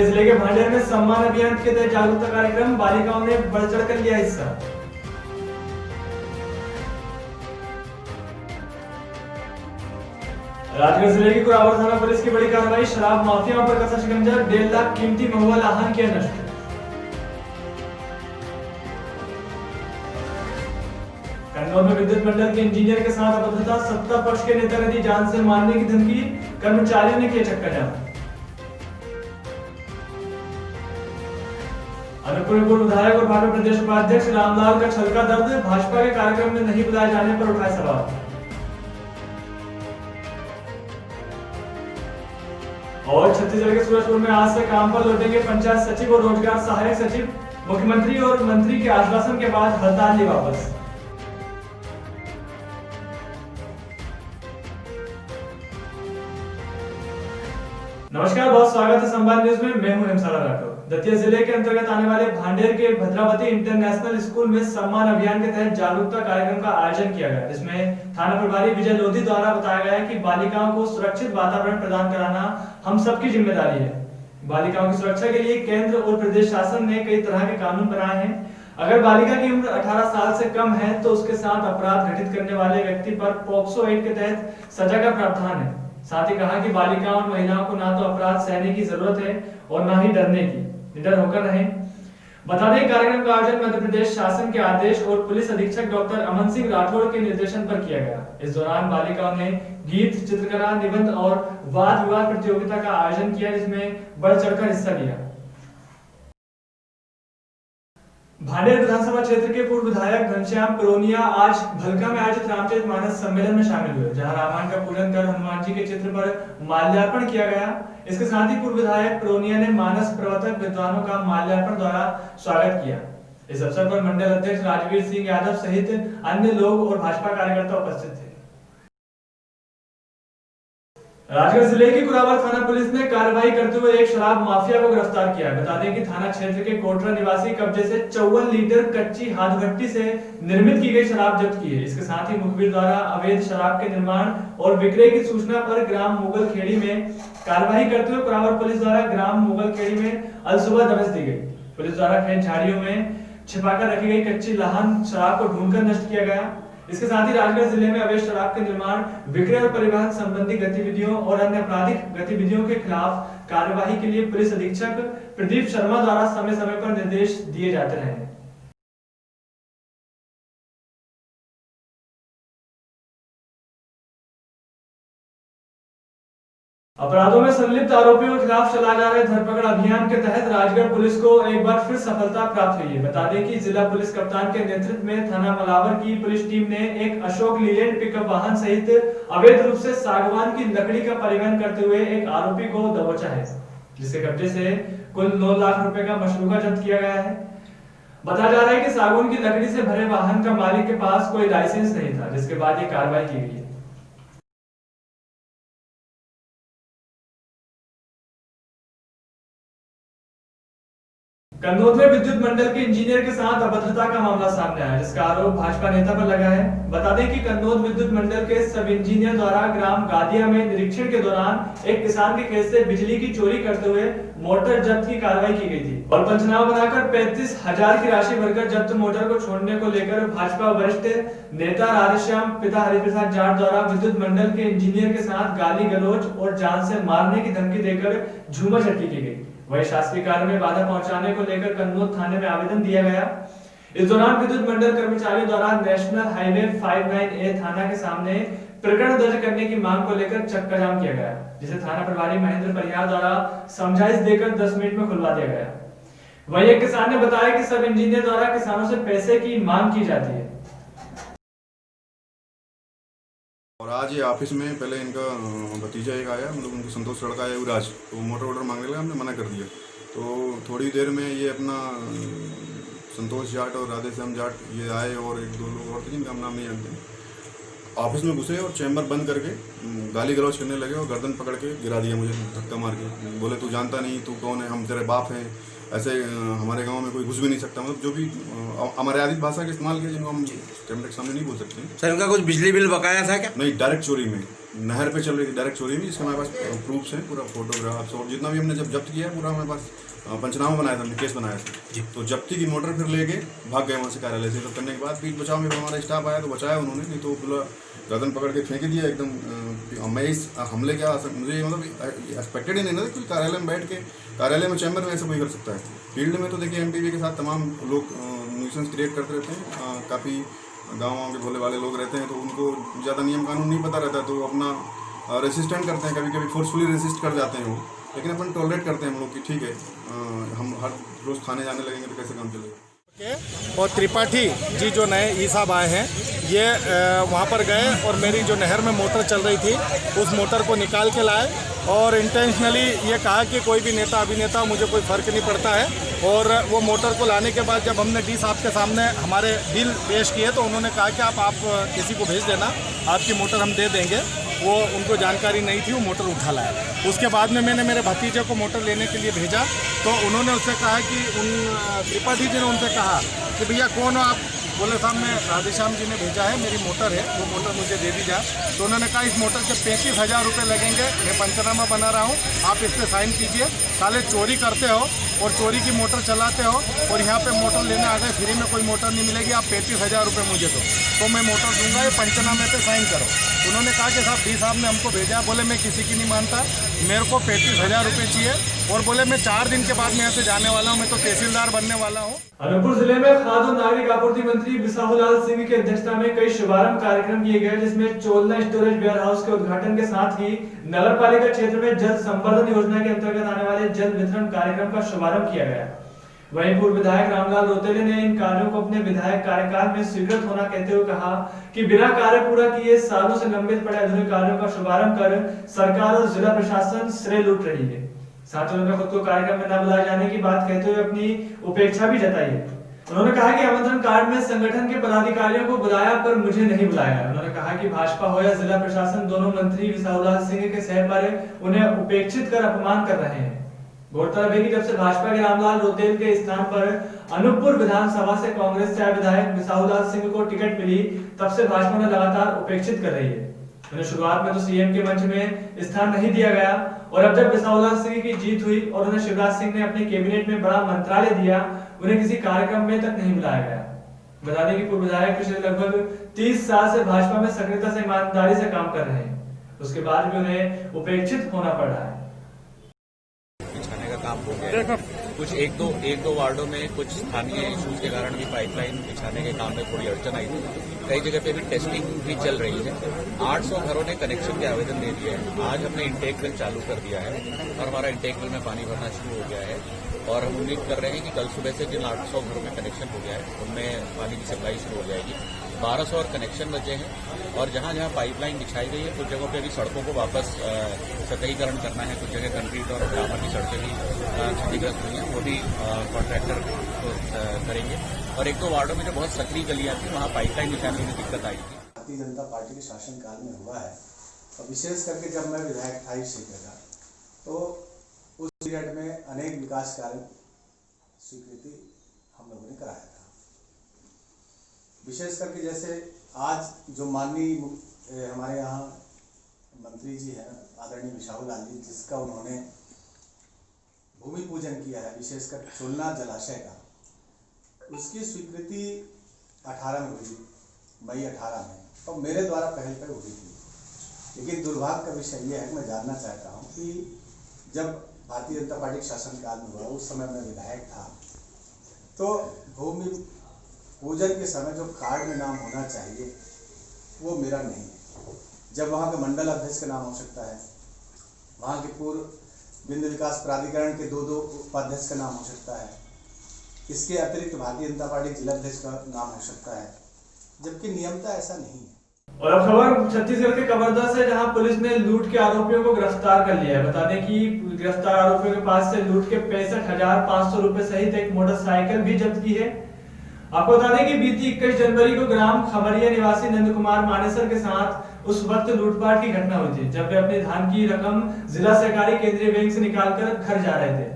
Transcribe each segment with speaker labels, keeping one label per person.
Speaker 1: दतिया जिले के भांडेर में सम्मान अभियान के तहत जागरूकता कार्यक्रम, बालिकाओं ने बढ़ चढ़कर लिया हिस्सा। राजगढ़ जिले की कुरावर थाना पुलिस की बड़ी कार्रवाई, शराब माफियाओं पर कसा शिकंजा, 1.5 लाख कीमती महुआ लाहन किया नष्ट। कन्नौज में विद्युत मंडल के इंजीनियर के साथ अभद्रता, सत्ता पक्ष के नेता ने दी जान से मारने की धमकी, कर्मचारियों ने किया चक्का जाम। अनूपपुर में पूर्व विधायक और भाजपा प्रदेश उपाध्यक्ष रामलाल का छलका दर्द, भाजपा के कार्यक्रम में नहीं बुलाए जाने पर उठाए सवाल। और छत्तीसगढ़ के सूरजपुर में आज से काम पर लौटेंगे पंचायत सचिव और रोजगार सहायक सचिव, मुख्यमंत्री और मंत्री के आश्वासन के बाद हड़ताल ली वापस। नमस्कार, बहुत स्वागत है संवाद न्यूज में। मैं हूं हेमसाला राठौर। दतिया जिले के अंतर्गत आने वाले भांडेर के भद्रावती इंटरनेशनल स्कूल में सम्मान अभियान के तहत जागरूकता कार्यक्रम का आयोजन किया गया, जिसमें थाना प्रभारी विजय लोधी द्वारा बताया गया कि बालिकाओं को सुरक्षित वातावरण प्रदान कराना हम सबकी जिम्मेदारी है। बालिकाओं की सुरक्षा के लिए केंद्र और प्रदेश शासन ने कई तरह के कानून बनाए हैं। अगर बालिका की उम्र 18 साल से कम है तो उसके साथ अपराध घटित करने वाले व्यक्ति पर पोक्सो एक्ट के तहत सजा का प्रावधान है। साथ ही कहा कि बालिकाओं और महिलाओं को ना तो अपराध सहने की जरूरत है और ना ही डरने की, निडर होकर रहें। बता दें, कार्यक्रम का आयोजन मध्य प्रदेश शासन के आदेश और पुलिस अधीक्षक डॉक्टर अमन सिंह राठौड़ के निर्देशन पर किया गया। इस दौरान बालिकाओं ने गीत, चित्रकला, निबंध और वाद विवाद प्रतियोगिता का आयोजन किया, जिसमें बढ़ चढ़कर हिस्सा लिया। भांडेर विधानसभा क्षेत्र के पूर्व विधायक घनश्याम करोनिया आज भलका में आयोजित रामचरितमानस सम्मेलन में शामिल हुए, जहां रामायण का पूजन कर हनुमान जी के चित्र पर माल्यार्पण किया गया। इसके साथ ही पूर्व विधायक करोनिया ने मानस प्रवर्तक विद्वानों का माल्यार्पण द्वारा स्वागत किया। इस अवसर पर मंडल अध्यक्ष राजवीर सिंह यादव सहित अन्य लोग और भाजपा कार्यकर्ता उपस्थित थे। राजगढ़ जिले की कुरावर थाना पुलिस ने कार्रवाई करते हुए एक शराब माफिया को गिरफ्तार किया। बता दें कि थाना क्षेत्र के कोटरा निवासी कब्जे से 54 लीटर कच्ची हाथ भट्टी से निर्मित की गई शराब जब्त की है। इसके साथ ही मुखबिर द्वारा अवैध शराब के निर्माण और विक्रय की सूचना पर ग्राम मुगलखेड़ी में कार्रवाई करते हुए कुरावर पुलिस द्वारा ग्राम मुगलखेड़ी में अलसुबह दबिश दी गई। पुलिस द्वारा खेत झाड़ियों में छिपाकर रखी गई कच्ची लाहन शराब को ढूंढकर नष्ट किया गया। इसके साथ ही राजगढ़ जिले में अवैध शराब के निर्माण, विक्रय और परिवहन संबंधी गतिविधियों और अन्य आपराधिक गतिविधियों के खिलाफ कार्यवाही के लिए पुलिस अधीक्षक प्रदीप शर्मा द्वारा समय समय पर निर्देश दिए जाते रहे। अपराधों में संलिप्त आरोपियों के खिलाफ चलाए जा रहे धरपकड़ अभियान के तहत राजगढ़ पुलिस को एक बार फिर सफलता प्राप्त हुई है। बता दें कि जिला पुलिस कप्तान के नेतृत्व में थाना मलावर की पुलिस टीम ने एक अशोक लीलैंड पिकअप वाहन सहित अवैध रूप से सागवान की लकड़ी का परिवहन करते हुए एक आरोपी को दबोचा है, जिसके कब्जे से कुल 9 लाख रुपए का मशरूका जब्त किया गया है। बताया जा रहा है कि सागवान की लकड़ी से भरे वाहन का मालिक के पास कोई लाइसेंस नहीं था, जिसके बाद ये कार्रवाई की गई है। कन्नौज में विद्युत मंडल के इंजीनियर के साथ अभद्रता का मामला सामने आया, जिसका आरोप भाजपा नेता पर लगा है। बता दें कि कन्नौज विद्युत मंडल के सब इंजीनियर द्वारा ग्राम गादिया में निरीक्षण के दौरान एक किसान के खेत से बिजली की चोरी करते हुए मोटर जब्त की कार्रवाई की गई थी और पंचनामा बनाकर 35,000 की राशि भरकर जब्त मोटर को छोड़ने को लेकर भाजपा वरिष्ठ नेता राधेश्याम पिता हरिप्रसाद जाट द्वारा विद्युत मंडल के इंजीनियर के साथ गाली गलौज और जान से मारने की धमकी देकर झूमाझटकी की गई। वही शासकीय कार्य में बाधा पहुंचाने को लेकर कन्नौज थाने में आवेदन दिया गया। इस दौरान विद्युत मंडल कर्मचारियों द्वारा नेशनल हाईवे 59A थाना के सामने प्रकरण दर्ज करने की मांग को लेकर चक्का जाम किया गया, जिसे थाना प्रभारी महेंद्र परिहार द्वारा समझाइश देकर 10 मिनट में खुलवा दिया गया। वही एक किसान ने बताया कि सब इंजीनियर द्वारा किसानों से पैसे की मांग की जाती है।
Speaker 2: और आज ये ऑफिस में पहले इनका भतीजा एक आया, मतलब उनका संतोष लड़का है युवराज, तो मोटर वोटर मांगने लगा, हमने मना कर दिया। तो थोड़ी देर में ये अपना संतोष जाट और राधेश्याम जाट ये आए और 1-2 लोग और थे जिनका हम नाम नहीं जानते, ऑफिस में घुसे और चैम्बर बंद करके गाली गलौज करने लगे और गर्दन पकड़ के गिरा दिया मुझे धक्का मार के। बोले तू जानता नहीं, तू कौन है, हम तेरे बाप हैं, ऐसे हमारे गांव में कोई घुस भी नहीं सकता, मतलब जो भी अमर्यादित भाषा का इस्तेमाल किया जिनको हम कैमरे के सामने नहीं बोल सकते।
Speaker 3: सर उनका कुछ बिजली बिल बकाया था क्या?
Speaker 2: नहीं, डायरेक्ट चोरी में, नहर पे चल रही थी डायरेक्ट चोरी में, जिसके हमारे पास प्रूफ्स हैं, पूरा फोटोग्राफ्स और जितना भी हमने जब जब्त किया पूरा हमारे पास पंचनामा बनाया था, हमने केस बनाया था। तो जब्ती की मोटर फिर लेके भाग गए वहाँ से कार्यालय से। तो करने के बाद बीच बचाव में हमारा स्टाफ आया तो बचाया उन्होंने, नहीं तो पूरा गर्दन पकड़ के फेंक दिया एकदम। मैं इस हमले क्या मुझे मतलब एक्सपेक्टेड ही नहीं ना कि कार्यालय में बैठ के, कार्यालय में चैम्बर में ऐसा कोई कर सकता है। फील्ड में तो देखिए एमपीवी के साथ तमाम लोग न्यूसेंस क्रिएट करते रहते हैं, काफ़ी गाँव के भोले वाले लोग रहते हैं, तो उनको ज़्यादा नियम कानून नहीं पता रहता, तो अपना रेसिस्टेंट करते हैं, कभी कभी फोर्सफुली रेसिस्ट कर जाते हैं वो, लेकिन अपन टॉलरेट करते हैं हम लोग कि ठीक है हम हर रोज़ खाने जाने लगेंगे तो कैसे काम चलेगा।
Speaker 4: और त्रिपाठी जी जो नए ई साहब आए हैं, ये वहाँ पर गए और मेरी जो नहर में मोटर चल रही थी उस मोटर को निकाल के लाए और इंटेंशनली ये कहा कि कोई भी नेता अभिनेता मुझे कोई फ़र्क नहीं पड़ता है। और वो मोटर को लाने के बाद जब हमने डी साहब के सामने हमारे बिल पेश किए तो उन्होंने कहा कि आप किसी को भेज देना, आपकी मोटर हम दे देंगे। वो उनको जानकारी नहीं थी, वो मोटर उठा लाया। उसके बाद में मैंने मेरे भतीजे को मोटर लेने के लिए भेजा तो उन्होंने उससे कहा कि उन त्रिपाठी जी ने उनसे कहा कि भैया कौन हो आप? बोले साहब मैं राधेश्याम जी ने भेजा है, मेरी मोटर है, वो मोटर मुझे दे दी जाए। तो उन्होंने कहा इस मोटर के 35,000 रुपये लगेंगे, मैं पंचनामा बना रहा हूँ, आप इस पर साइन कीजिए। साले चोरी करते हो और चोरी की मोटर चलाते हो और यहाँ पे मोटर लेने आ गए, फ्री में कोई मोटर नहीं मिलेगी, आप 35,000 रुपये मुझे दो तो मैं मोटर दूंगा, ये पंचनामे पे साइन करो। उन्होंने कहा कि साहब डी साहब ने हमको भेजा। बोले मैं किसी की नहीं मानता, मेरे को 35,000 रुपये चाहिए और बोले मैं 4 दिन के बाद मैं यहाँ से जाने वाला हूँ, मैं तो तहसीलदार बनने वाला हूँ।
Speaker 1: अनूपपुर जिले में खाद्य और नागरिक आपूर्ति मंत्री बिसाहुलाल सिंह की अध्यक्षता में कई शुभारंभ कार्यक्रम किए गए, जिसमें चोलना स्टोरेज वेयर हाउस के उद्घाटन के साथ ही नगर पालिका क्षेत्र में जल संवर्धन योजना के अंतर्गत आने वाले जल वितरण कार्यक्रम का शुभारंभ किया गया। वहीं पूर्व विधायक रामलाल रोतेले ने इन कार्यों को अपने विधायक कार्यकाल में स्वीकृत होना कहते हुए कहा कि बिना कार्य पूरा किए सालों से लंबित पड़े अधूरे कार्यों का शुभारंभ कर सरकार और जिला प्रशासन श्रेय लूट रही है। साथ ही उन्होंने खुद को कार्यक्रम में न बुलाए जाने की बात कहते हुए अपनी उपेक्षा भी जताई है। उन्होंने कहा कि आमंत्रण कार्ड में संगठन के पदाधिकारियों को बुलाया पर मुझे नहीं बुलाया। उन्होंने कहा कि भाजपा हो या जिला प्रशासन, दोनों मंत्री बिसाहुलाल सिंह के सहज पर उन्हें उपेक्षित कर अपमान कर रहे हैं। गौरतलब है कि जब से भाजपा के रामलाल रोतेल के स्थान पर अनूपपुर विधानसभा से कांग्रेस से विधायक बिसाहुलाल सिंह को टिकट मिली, तब से भाजपा ने लगातार उपेक्षित कर रही है। उन्हें शुरुआत में तो सीएम के मंच में स्थान नहीं दिया गया और अब जब बिसाहुलाल सिंह की जीत हुई और उन्हें शिवराज सिंह ने अपने कैबिनेट में बड़ा मंत्रालय दिया, उन्हें किसी कार्यक्रम में तक नहीं बुलाया गया। बता दें कि पूर्व विधायक पिछले लगभग 30 साल से भाजपा में सक्रियता से ईमानदारी से काम कर रहे हैं, उसके बाद भी उन्हें उपेक्षित होना पड़ रहा है।
Speaker 5: काम हो गया है। कुछ एक दो वार्डों में कुछ स्थानीय इश्यूज के कारण भी पाइपलाइन बिछाने के काम में थोड़ी अड़चन आई थी। कई जगह पे भी टेस्टिंग भी चल रही है। 800 घरों ने कनेक्शन के आवेदन दे दिए हैं। आज हमने इंटेक वेल चालू कर दिया है और हमारा इंटेक वेल में पानी भरना शुरू हो गया है और हम उम्मीद कर रहे हैं कि कल सुबह से जिन 800 घरों में कनेक्शन हो गया है उनमें पानी की सप्लाई शुरू हो जाएगी। 1200 और कनेक्शन बचे हैं और जहाँ जहाँ पाइपलाइन बिछाई गई है कुछ जगहों पे भी सड़कों को वापस सतहीकरण करना है। कुछ जगह कंक्रीट और डामर की सड़कें भी क्षतिग्रस्त हुई हैं, वो भी कॉन्ट्रैक्टर को करेंगे। और एक दो वार्डों में जो बहुत सक्रिय गलियाँ थी वहाँ पाइपलाइन बिछाने में दिक्कत आई थी।
Speaker 6: भारतीय जनता पार्टी के शासनकाल में हुआ है और विशेष करके जब मैं विधायक था इस क्षेत्र का, तो उस पीरियड में अनेक विकास कार्य स्वीकृति हम लोगों ने कराया था। विशेष करके जैसे आज जो माननीय हमारे यहाँ मंत्री जी हैं आदरणीय बिसाहुलाल जी, जिसका उन्होंने भूमि पूजन किया है, विशेषकर चोलना जलाशय का, उसकी स्वीकृति 18 में हुई, मई 18 में, और मेरे द्वारा पहल पर हुई थी। लेकिन दुर्भाग्य का विषय यह है कि मैं जानना चाहता हूँ कि जब भारतीय जनता पार्टी के शासनकाल में हुआ, उस समय मैं विधायक था, तो भूमि पूजन के समय जो कार्ड में नाम होना चाहिए वो मेरा नहीं है। जब वहाँ के मंडल अध्यक्ष का नाम हो सकता है, वहाँ के पूर्व बिंदु विकास प्राधिकरण के 2 उपाध्यक्ष का नाम हो सकता है, इसके अतिरिक्त भारतीय जनता पार्टी जिला अध्यक्ष का नाम हो सकता है, जबकि नियमता ऐसा नहीं है।
Speaker 1: और अब खबर छत्तीसगढ़ के कवर्धा से, जहां पुलिस ने लूट के आरोपियों को गिरफ्तार कर लिया है। बता दें कि गिरफ्तार आरोपियों के पास से लूट के 65,500 रुपए सहित एक मोटरसाइकिल भी जब्त की है। आपको बता दें कि बीती 21 जनवरी को ग्राम खमरिया निवासी नंद कुमार मानेसर के साथ उस वक्त लूटपाट की घटना हुई थी, जब वे अपने धान की रकम जिला सहकारी केंद्रीय बैंक से निकालकर घर जा रहे थे।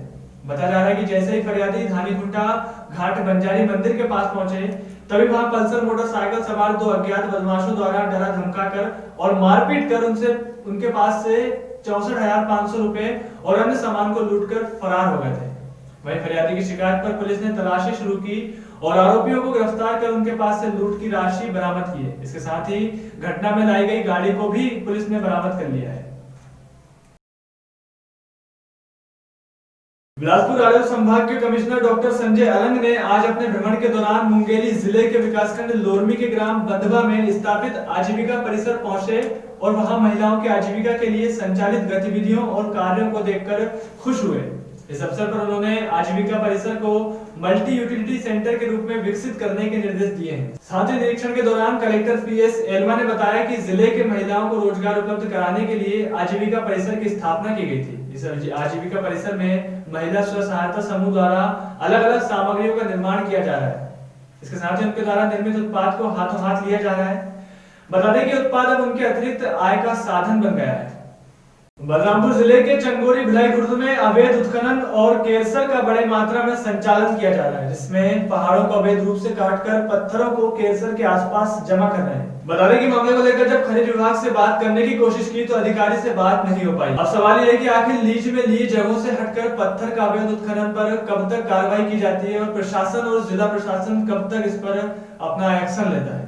Speaker 1: बताया जा रहा है कि जैसे ही फरियादी धानीकुंटा घाट बंजारी मंदिर के पास पहुंचे तभी वहां पल्सर मोटरसाइकिल सवार 2 अज्ञात बदमाशों द्वारा डरा धमकाकर और मारपीट कर उनके पास से 64,500 रुपए और अन्य सामान को लूटकर फरार हो गए थे। वहीं फरियादी की शिकायत पर पुलिस ने तलाशी शुरू की और आरोपियों को गिरफ्तार कर उनके पास से लूट की राशि बरामद की है। इसके साथ ही घटना में लाई गई गाड़ी को भी पुलिस ने बरामद कर लिया है। बिलासपुर राजस्व संभाग के कमिश्नर डॉक्टर संजय अलंग ने आज अपने भ्रमण के दौरान मुंगेली जिले के विकासखंड लोरमी के ग्राम बंधवा में स्थापित आजीविका परिसर पहुंचे और वहां महिलाओं की आजीविका के लिए संचालित गतिविधियों और कार्यों को देखकर खुश हुए। इस अवसर पर उन्होंने आजीविका परिसर को मल्टी यूटिलिटी सेंटर के रूप में विकसित करने के निर्देश दिए हैं। साथ ही निरीक्षण के दौरान कलेक्टर PS एलवा ने बताया कि जिले के महिलाओं को रोजगार उपलब्ध कराने के लिए आजीविका परिसर की स्थापना की गई थी। इस आजीविका परिसर में महिला स्व सहायता समूह द्वारा अलग अलग सामग्रियों का निर्माण किया जा रहा है। इसके साथ ही उनके द्वारा निर्मित उत्पाद को हाथों हाथ लिया जा रहा है। बता दें कि उत्पाद अब उनके अतिरिक्त आय का साधन बन गया है। बलरामपुर जिले के चंगोरी भिलाई खुर्द में अवैध उत्खनन और केरसर का बड़े मात्रा में संचालन किया जा रहा है, जिसमें पहाड़ों को अवैध रूप से काटकर पत्थरों को केरसर के आसपास जमा कर रहे हैं। बता दें कि मामले को लेकर जब खनिज विभाग से बात करने की कोशिश की तो अधिकारी से बात नहीं हो पाई। अब सवाल यह है कि आखिर लीज में लिए जगहों से हटकर पत्थर का अवैध उत्खनन पर कब तक कार्रवाई की जाती है और प्रशासन और जिला प्रशासन कब तक इस पर अपना एक्शन लेता है।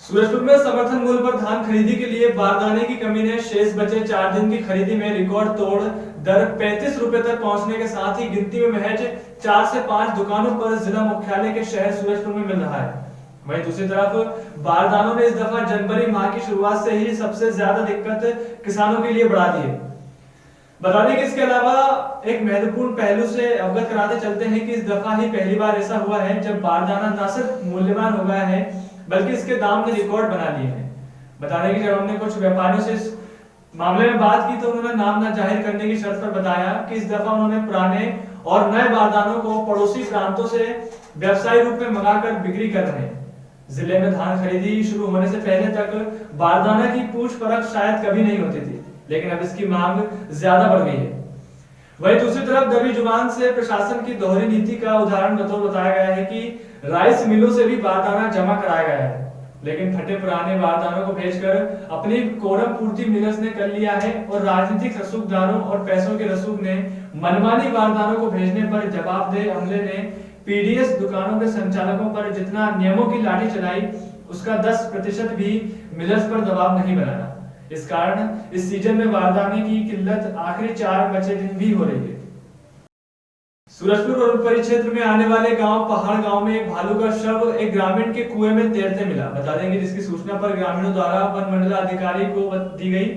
Speaker 1: सूरजपुर में समर्थन मूल्य पर धान खरीदी के लिए बारदाने की कमी ने शेष बचे 4 दिन की खरीदी में रिकॉर्ड तोड़ दर 35 रुपए तक पहुंचने के साथ ही गिनती में महज 4 से 5 दुकानों पर जिला मुख्यालय के शहर सूरजपुर में मिल रहा है। वहीं दूसरी तरफ बारदानों ने इस दफा जनवरी माह की शुरुआत से ही सबसे ज्यादा दिक्कत किसानों के लिए बढ़ा दी है। बता दें कि इसके अलावा एक महत्वपूर्ण पहलू से अवगत कराते चलते हैं कि इस दफा ही पहली बार ऐसा हुआ है जब बारदाना न सिर्फ मूल्यवान हो गया है बल्कि इसके दाम ने रिकॉर्ड बना लिए हैं। बता दें कि जब हमने कुछ व्यापारियों से इस मामले में बात की तो उन्होंने नाम न जाहिर करने की शर्त पर बताया कि इस दफा उन्होंने पुराने और नए बारदानों को पड़ोसी प्रांतों से व्यवसायिक रूप में मंगाकर बिक्री कर रहे हैं। जिले में धान खरीदी शुरू होने से पहले तक बारदाना की पूछ परख शायद कभी नहीं होती थी, लेकिन अब इसकी मांग ज्यादा बढ़ गई है। वहीं दूसरी तरफ दबी जुबान से प्रशासन की दोहरी नीति का उदाहरण बताया गया है कि राइस मिलों से भी बारदाना जमा कराया गया है, लेकिन फटे पुराने बारदानों को भेजकर अपनी कोरम पूर्ति मिलर्स ने कर लिया है और राजनीतिक रसूखदारों और पैसों के रसूख ने मनमानी बारदानों को भेजने पर जवाबदेह अमले ने PDS दुकानों के संचालकों पर जितना नियमों की लाठी चलाई उसका 10% भी मिलर्स पर दबाव नहीं बनाया। इस कारण इस सीजन में बारदाने की किल्लत आखिरी 4 बचे दिन भी हो रही है। सूरजपुर और परिक्षेत्र में आने वाले गांव पहाड़ गांव में एक भालू का शव एक ग्रामीण के कुएं में तैरते मिला। बता देंगे जिसकी सूचना पर ग्रामीणों द्वारा वन मंडलाधिकारी को दी गई।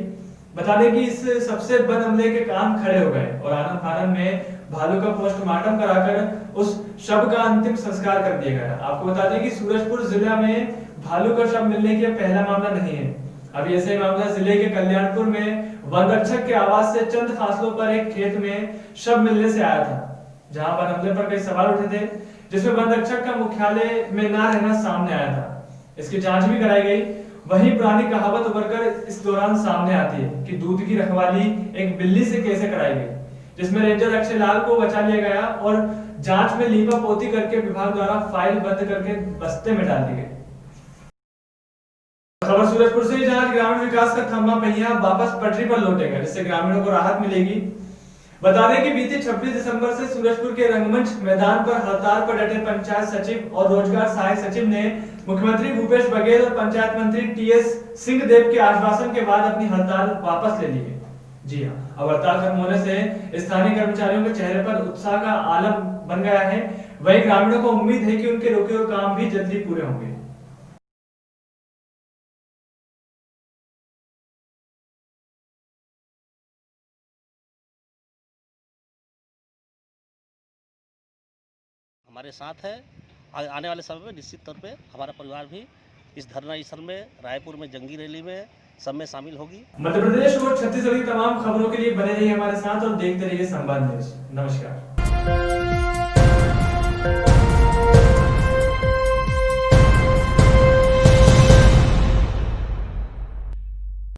Speaker 1: बता दें कि इस सबसे बद हमले के कान खड़े हो गए और आनंद फानन में भालू का पोस्टमार्टम कराकर उस शव का अंतिम संस्कार कर दिया गया। आपको बता दें कि सूरजपुर जिला में भालू का शव मिलने की पहला मामला नहीं है। अभी ऐसा ही मामला जिले के कल्याणपुर में वन रक्षक के आवास से चंद फासलों पर एक खेत में शव मिलने से आया था, जहां वन हमले पर कई सवाल उठे थे, जिसमें वन रक्षक का मुख्यालय में न रहना सामने आया था। इसकी जांच भी कराई गई। वहीं पुरानी कहावत उभरकर इस दौरान सामने आती है कि दूध की रखवाली एक बिल्ली से कैसे कराई गई, जिसमें रेंजर अक्षय लाल को बचा लिया गया और जांच में लीपा पोती करके विभाग द्वारा फाइल बंद करके बस्ते में डाल दी गई। खबर सूरजपुर से जहां ग्रामीण विकास का थमा पहिया वापस पटरी पर लौटेगा, जिससे ग्रामीणों को राहत मिलेगी। बता दें कि बीते 26 दिसंबर से सूरजपुर के रंगमंच मैदान पर हड़ताल पर डटे पंचायत सचिव और रोजगार सहायक सचिव ने मुख्यमंत्री भूपेश बघेल और पंचायत मंत्री TS सिंहदेव के आश्वासन के बाद अपनी हड़ताल वापस ले ली है। जी हां, अब हड़ताल खत्म होने से स्थानीय कर्मचारियों के चेहरे पर उत्साह का आलम बन गया है। वहीं ग्रामीणों को उम्मीद है कि उनके रुके हुए काम भी जल्दी पूरे होंगे।
Speaker 7: हमारे साथ है। आने वाले समय में निश्चित तौर पे हमारा परिवार भी इस धरना स्थल में, रायपुर में जंगी रैली में सब में शामिल होगी।
Speaker 1: मध्य प्रदेश और छत्तीसगढ़ की तमाम खबरों के लिए बने रहिए हमारे साथ और देखते रहिए संवाद न्यूज। नमस्कार।